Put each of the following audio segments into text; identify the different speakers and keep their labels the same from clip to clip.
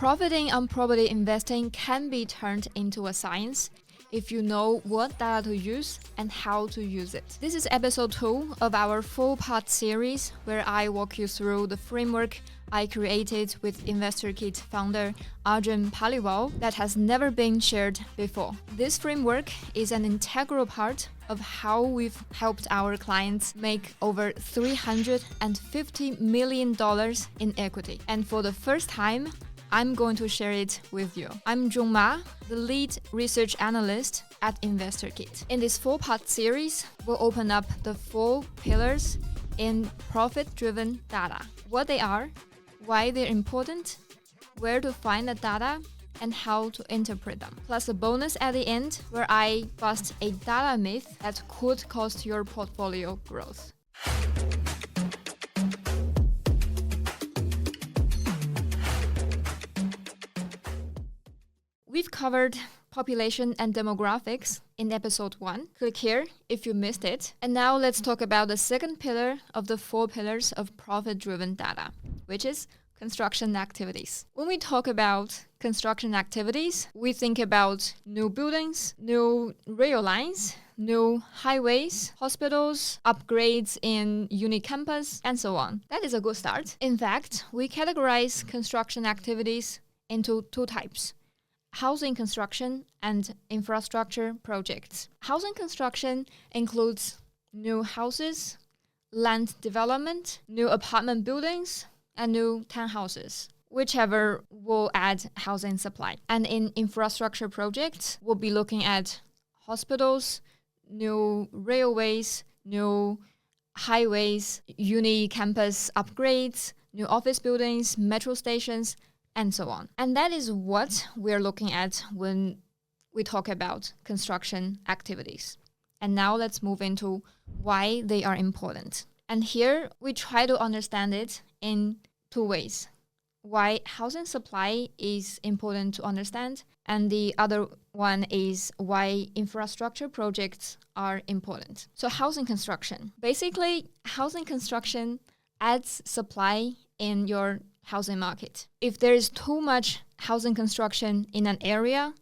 Speaker 1: Profiting on property investing can be turned into a science if you know what data to use and how to use it. This is episode 2 of our 4-part series where I walk you through the framework I created with InvestorKit founder Arjun Paliwal that has never been shared before. This framework is an integral part of how we've helped our clients make over $350 million in equity. And for the first time, I'm going to share it with you. I'm Junge Ma, the lead research analyst at InvestorKit. In this 4-part series, we'll open up the 4 pillars in profit-driven data. What they are, why they're important, where to find the data, and how to interpret them. Plus a bonus at the end where I bust a data myth that could cost your portfolio growth. We've covered population and demographics in episode 1. Click here if you missed it. And now let's talk about the second pillar of the 4 pillars of profit-driven data, which is construction activities. When we talk about construction activities, we think about new buildings, new rail lines, new highways, hospitals, upgrades in uni campus, and so on. That is a good start. In fact, we categorize construction activities into 2 types: housing construction and infrastructure projects. Housing construction includes new houses, land development, new apartment buildings, and new townhouses, whichever will add housing supply. And in infrastructure projects, we'll be looking at hospitals, new railways, new highways, uni campus upgrades, new office buildings, metro stations, and so on. And that is what we're looking at when we talk about construction activities. And now let's move into why they are important. And here we try to understand it in 2 ways. Why housing supply is important to understand, and the other one is why infrastructure projects are important. So housing construction. Basically, housing construction adds supply in your housing market. If there is too much housing construction in an area,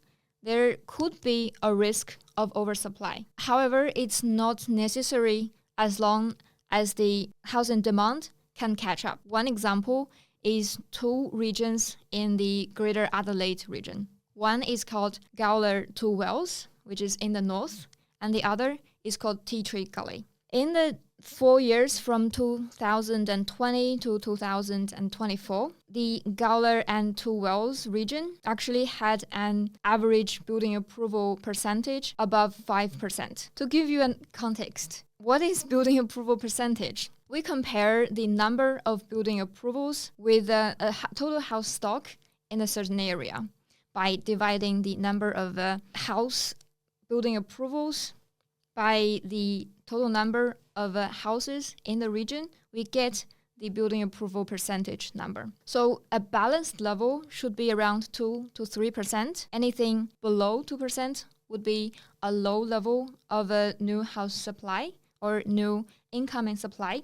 Speaker 1: there could be a risk of oversupply. However, it's not necessary as long as the housing demand can catch up. One example is 2 regions in the Greater Adelaide region. One is called Gawler Two Wells, which is in the north, and the other is called Tea Tree Gully. In the 4 years from 2020 to 2024, the Gawler and Two Wells region actually had an average building approval percentage above 5%. To give you a context, what is building approval percentage? We compare the number of building approvals with a total house stock in a certain area by dividing the number of house building approvals by the total number of houses in the region. We get the building approval percentage number. So a balanced level should be around 2 to 3%. Anything below 2% would be a low level of a new house supply or new incoming supply.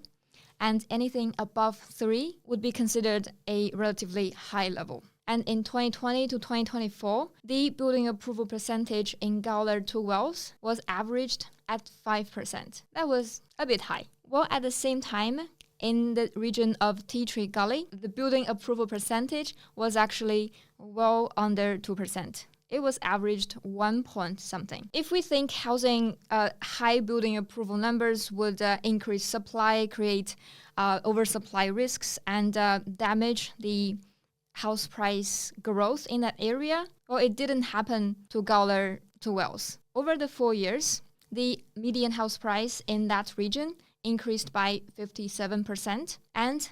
Speaker 1: And anything above 3 would be considered a relatively high level. And in 2020 to 2024, the building approval percentage in Gawler Two Wells was averaged at 5%. That was a bit high. Well, at the same time, in the region of Tea Tree Gully, the building approval percentage was actually well under 2%. It was averaged 1 point something. If we think housing high building approval numbers would increase supply, create oversupply risks, and damage the house price growth in that area, well, it didn't happen to Gawler Two Wells. Over the 4 years, the median house price in that region increased by 57%, and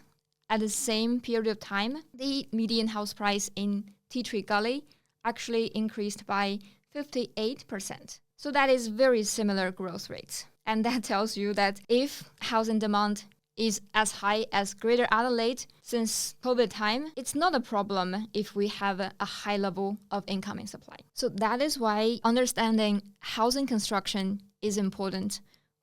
Speaker 1: at the same period of time, the median house price in Tea Tree Gully actually increased by 58%. So that is very similar growth rates. And that tells you that if housing demand is as high as Greater Adelaide since COVID time, it's not a problem if we have a high level of incoming supply. So that is why understanding housing construction is important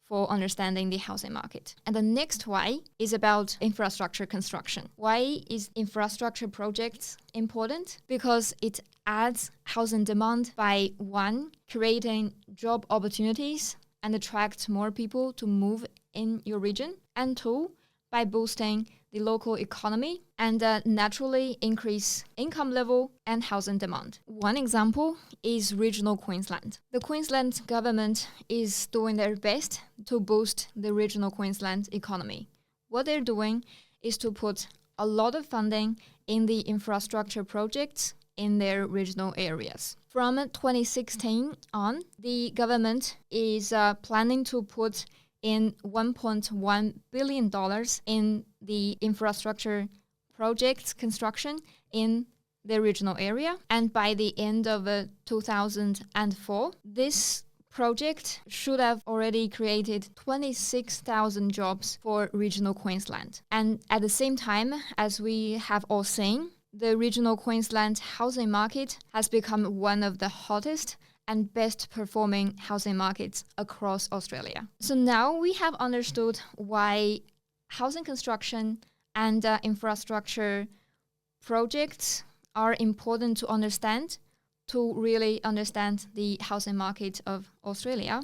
Speaker 1: for understanding the housing market. And the next why is about infrastructure construction. Why is infrastructure projects important? Because it adds housing demand by one, creating job opportunities and attracts more people to move in your region, and two, by boosting the local economy and naturally increase income level and housing demand. One example is regional Queensland. The Queensland government is doing their best to boost the regional Queensland economy. What they're doing is to put a lot of funding in the infrastructure projects in their regional areas. From 2016 on, the government is planning to put in $1.1 billion in the infrastructure projects construction in the regional area. And by the end of 2004, this project should have already created 26,000 jobs for regional Queensland. And at the same time, as we have all seen, the regional Queensland housing market has become one of the hottest and best performing housing markets across Australia. So now we have understood why housing construction and infrastructure projects are important to understand to really understand the housing market of Australia.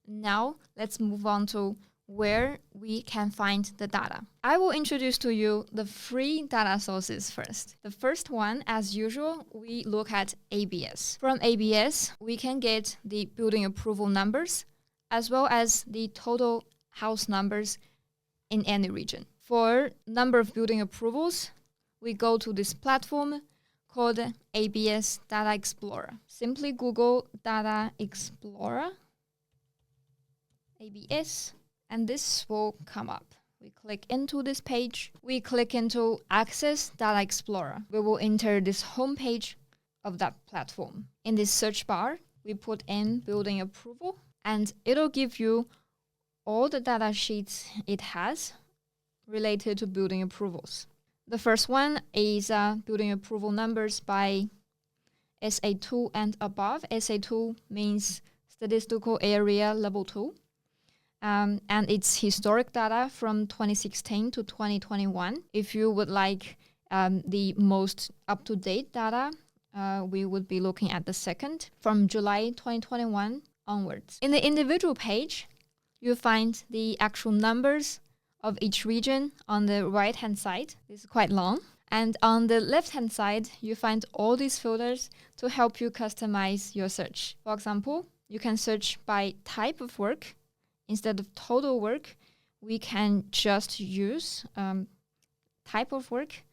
Speaker 1: Now let's move on to where we can find the data. I will introduce to you the free data sources first. The first one, as usual, we look at ABS. From ABS, we can get the building approval numbers as well as the total house numbers in any region. For number of building approvals, we go to this platform called ABS Data Explorer. Simply Google Data Explorer, ABS, and this will come up. We click into this page. We click into Access Data Explorer. We will enter this homepage of that platform. In this search bar, we put in building approval, and it'll give you all the data sheets it has related to building approvals. The first one is building approval numbers by SA2 and above. SA2 means statistical area level 2. And it's historic data from 2016 to 2021. If you would like the most up-to-date data, we would be looking at the second, from July 2021 onwards. In the individual page, you'll find the actual numbers of each region on the right-hand side. This is quite long. And on the left-hand side, you find all these filters to help you customize your search. For example, you can search by type of work. Instead of total work, we can just use type of work.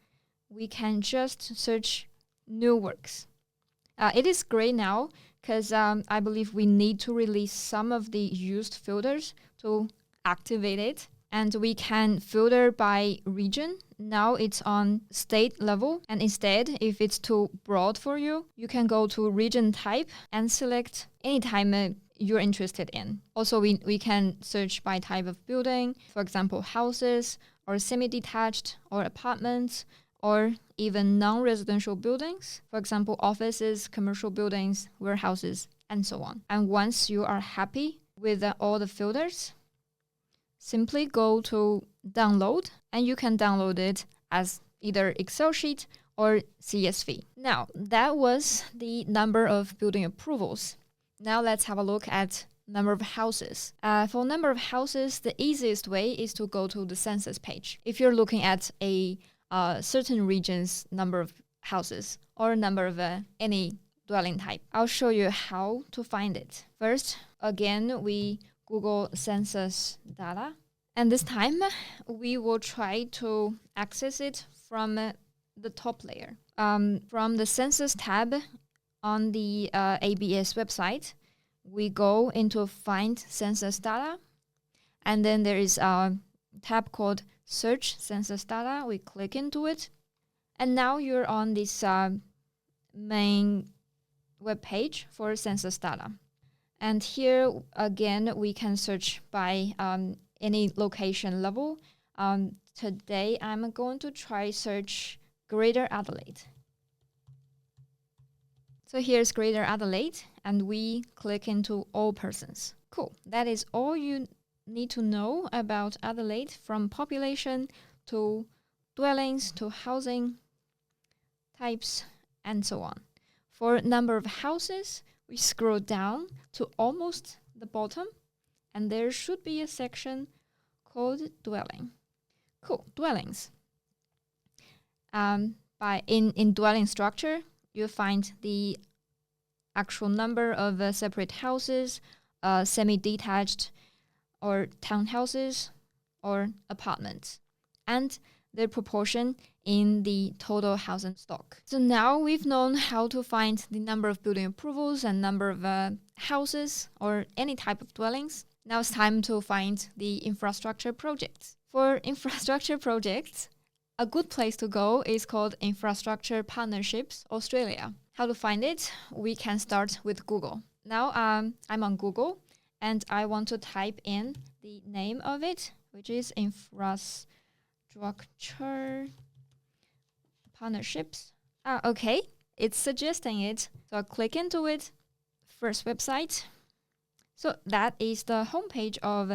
Speaker 1: We can just search new works. It is great now because I believe we need to release some of the used filters to activate it. And we can filter by region. Now it's on state level. And instead, if it's too broad for you, you can go to region type and select any type you're interested in. Also, we can search by type of building, for example, houses or semi-detached or apartments or even non-residential buildings, for example, offices, commercial buildings, warehouses, and so on. And once you are happy with all the filters, simply go to download, and you can download it as either Excel sheet or CSV. Now, that was the number of building approvals. Now let's have a look at number of houses. For number of houses, the easiest way is to go to the census page. If you're looking at a certain region's number of houses or number of any dwelling type, I'll show you how to find it. First, again, we Google census data. And this time, we will try to access it from the top layer. From the census tab on the ABS website, we go into Find Census Data. And then there is a tab called Search Census Data. We click into it. And now you're on this main web page for census data. And here, again, we can search by any location level. Today, I'm going to try search Greater Adelaide. So here's Greater Adelaide, and we click into all persons. Cool. That is all you need to know about Adelaide, from population to dwellings to housing types and so on. For number of houses, we scroll down to almost the bottom, and there should be a section called dwelling. Cool, dwellings. In dwelling structure, you'll find the actual number of separate houses, semi-detached or townhouses or apartments, and their proportion in the total housing stock. So now we've known how to find the number of building approvals and number of houses or any type of dwellings. Now it's time to find the infrastructure projects. For infrastructure projects, a good place to go is called Infrastructure Partnerships Australia. How to find it? We can start with Google. Now I'm on Google and I want to type in the name of it, which is Infrastructure Partnerships. Okay, it's suggesting it. So I'll click into it. First website. So that is the homepage of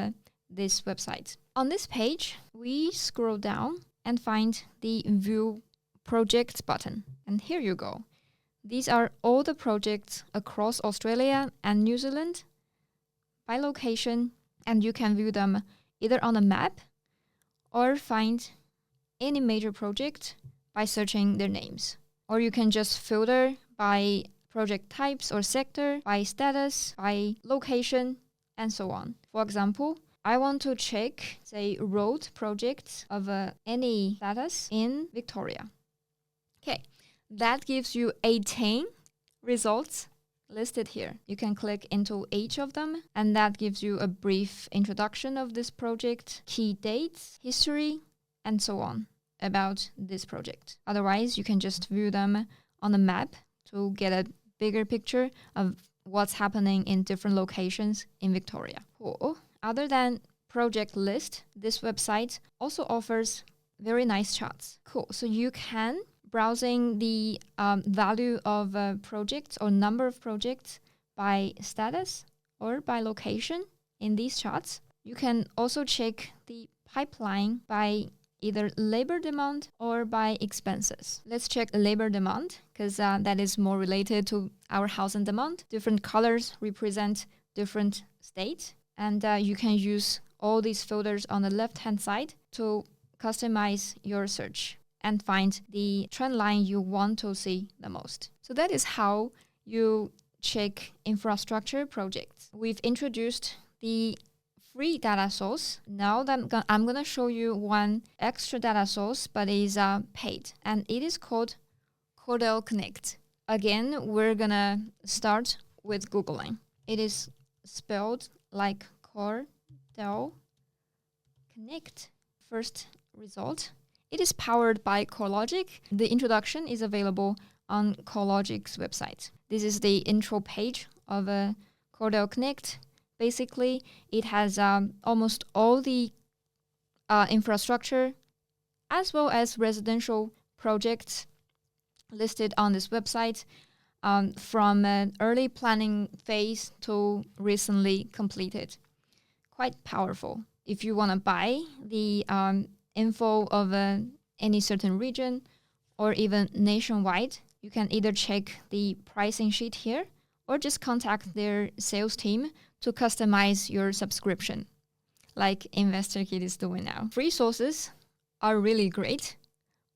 Speaker 1: this website. On this page, we scroll down and find the View Projects button. And here you go. These are all the projects across Australia and New Zealand by location, and you can view them either on a map or find any major project by searching their names. Or you can just filter by project types or sector, by status, by location, and so on. For example, I want to check, say, road projects of any status in Victoria. Okay, that gives you 18 results listed here. You can click into each of them, and that gives you a brief introduction of this project, key dates, history, and so on about this project. Otherwise, you can just view them on a map to get a bigger picture of what's happening in different locations in Victoria. Cool. Other than project list, this website also offers very nice charts. Cool. So you can, browsing the value of projects or number of projects by status or by location in these charts. You can also check the pipeline by either labor demand or by expenses. Let's check the labor demand because that is more related to our housing demand. Different colors represent different states, and you can use all these filters on the left-hand side to customize your search and find the trend line you want to see the most. So that is how you check infrastructure projects. We've introduced the free data source. Now that I'm going to show you one extra data source, but is paid, and it is called Cordell Connect. Again, we're going to start with Googling. It is spelled like Cordell Connect. First result. It is powered by CoreLogic. The introduction is available on CoreLogic's website. This is the intro page of Cordell Connect. Basically, it has almost all the infrastructure as well as residential projects listed on this website from an early planning phase to recently completed. Quite powerful. If you want to buy the info of any certain region or even nationwide, you can either check the pricing sheet here or just contact their sales team to customize your subscription, like InvestorKit is doing now. Free sources are really great,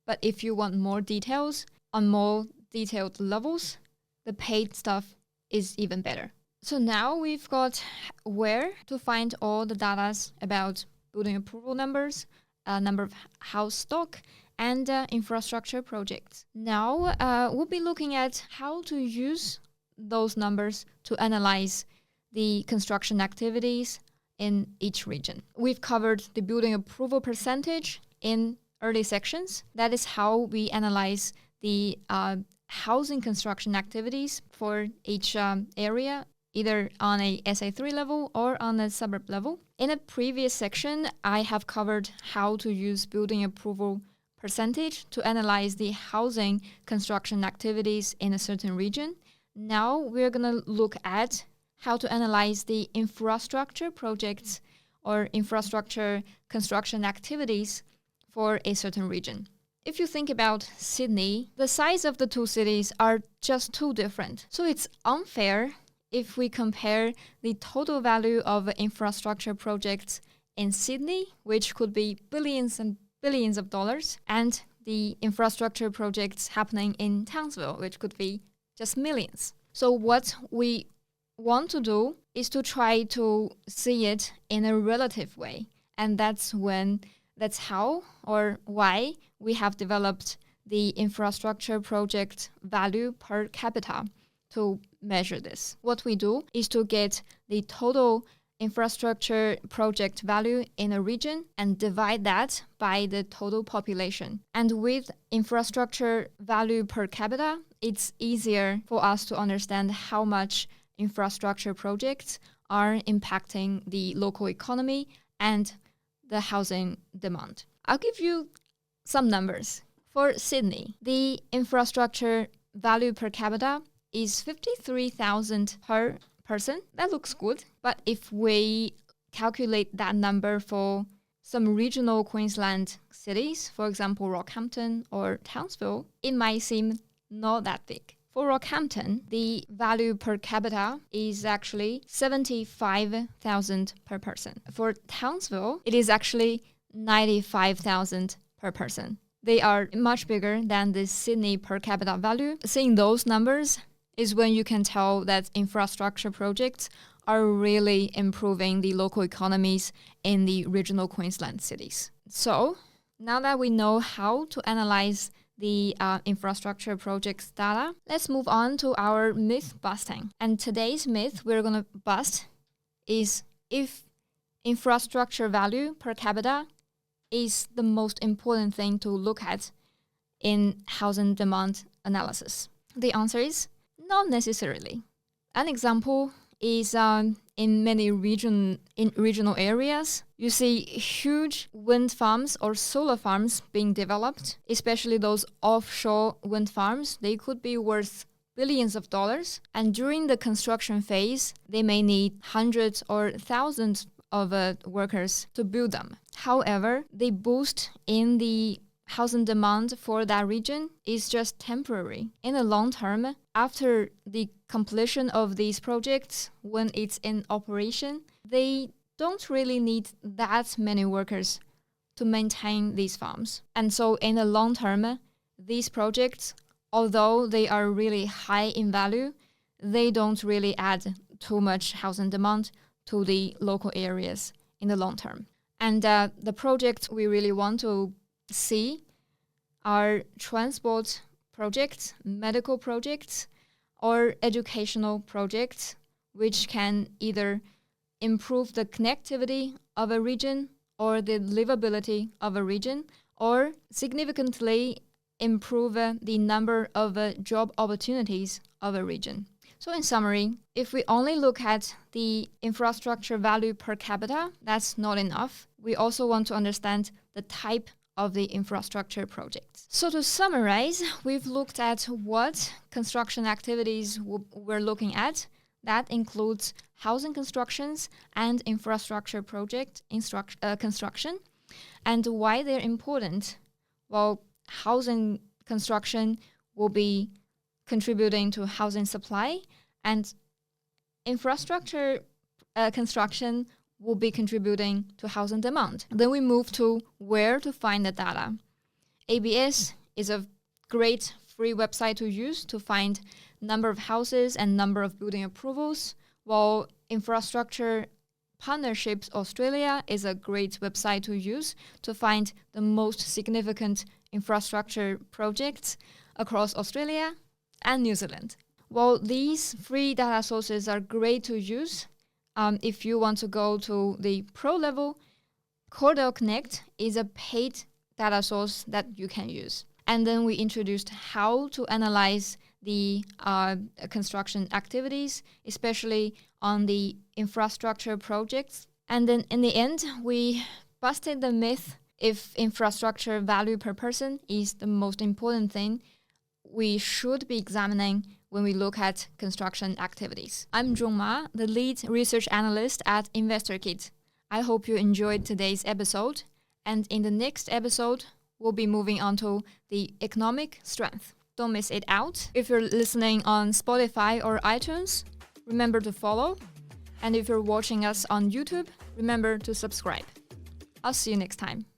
Speaker 1: but if you want more details on more detailed levels, the paid stuff is even better. So now we've got where to find all the data about building approval numbers, number of house stock, and infrastructure projects. Now we'll be looking at how to use those numbers to analyze the construction activities in each region. We've covered the building approval percentage in early sections. That is how we analyze the housing construction activities for each area, either on a SA3 level or on a suburb level. In a previous section, I have covered how to use building approval percentage to analyze the housing construction activities in a certain region. Now we're going to look at how to analyze the infrastructure projects or infrastructure construction activities for a certain region. If you think about Sydney, the size of the two cities are just too different. So it's unfair if we compare the total value of infrastructure projects in Sydney, which could be billions and billions of dollars, and the infrastructure projects happening in Townsville, which could be just millions. So what we want to do is to try to see it in a relative way. And that's how or why we have developed the infrastructure project value per capita to measure this. What we do is to get the total infrastructure project value in a region and divide that by the total population. And with infrastructure value per capita, it's easier for us to understand how much infrastructure projects are impacting the local economy and the housing demand. I'll give you some numbers. For Sydney, the infrastructure value per capita is 53,000 per person. That looks good. But if we calculate that number for some regional Queensland cities, for example, Rockhampton or Townsville, it might seem not that big. For Rockhampton, the value per capita is actually 75,000 per person. For Townsville, it is actually 95,000 per person. They are much bigger than the Sydney per capita value. Seeing those numbers is when you can tell that infrastructure projects are really improving the local economies in the regional Queensland cities. So now that we know how to analyze the infrastructure projects data, let's move on to our myth busting. And today's myth we're going to bust is if infrastructure value per capita is the most important thing to look at in housing demand analysis. The answer is not necessarily. An example is in many regional areas, you see huge wind farms or solar farms being developed, especially those offshore wind farms. They could be worth billions of dollars. And during the construction phase, they may need hundreds or thousands of workers to build them. However, the boost in the housing demand for that region is just temporary. In the long term, after the completion of these projects, when it's in operation, they don't really need that many workers to maintain these farms. And so in the long term, these projects, although they are really high in value, they don't really add too much housing demand to the local areas in the long term. And the projects we really want to see are transport projects, medical projects, or educational projects, which can either improve the connectivity of a region or the livability of a region, or significantly improve the number of job opportunities of a region. So in summary, if we only look at the infrastructure value per capita, that's not enough. We also want to understand the type of the infrastructure projects. So to summarize, we've looked at what construction activities we're looking at. That includes housing constructions and infrastructure project construction, and why they're important. Well, housing construction will be contributing to housing supply, and infrastructure construction will be contributing to housing demand. Then we move to where to find the data. ABS is a great free website to use to find number of houses and number of building approvals, while Infrastructure Partnerships Australia is a great website to use to find the most significant infrastructure projects across Australia and New Zealand. While these free data sources are great to use, if you want to go to the pro level, Cordell Connect is a paid data source that you can use. And then we introduced how to analyze the construction activities, especially on the infrastructure projects. And then in the end, we busted the myth if infrastructure value per person is the most important thing we should be examining when we look at construction activities. I'm Junge Ma, the lead research analyst at InvestorKit. I hope you enjoyed today's episode, and in the next episode, we'll be moving on to the economic strength. Don't miss it out. If you're listening on Spotify or iTunes, remember to follow. And if you're watching us on YouTube, remember to subscribe. I'll see you next time.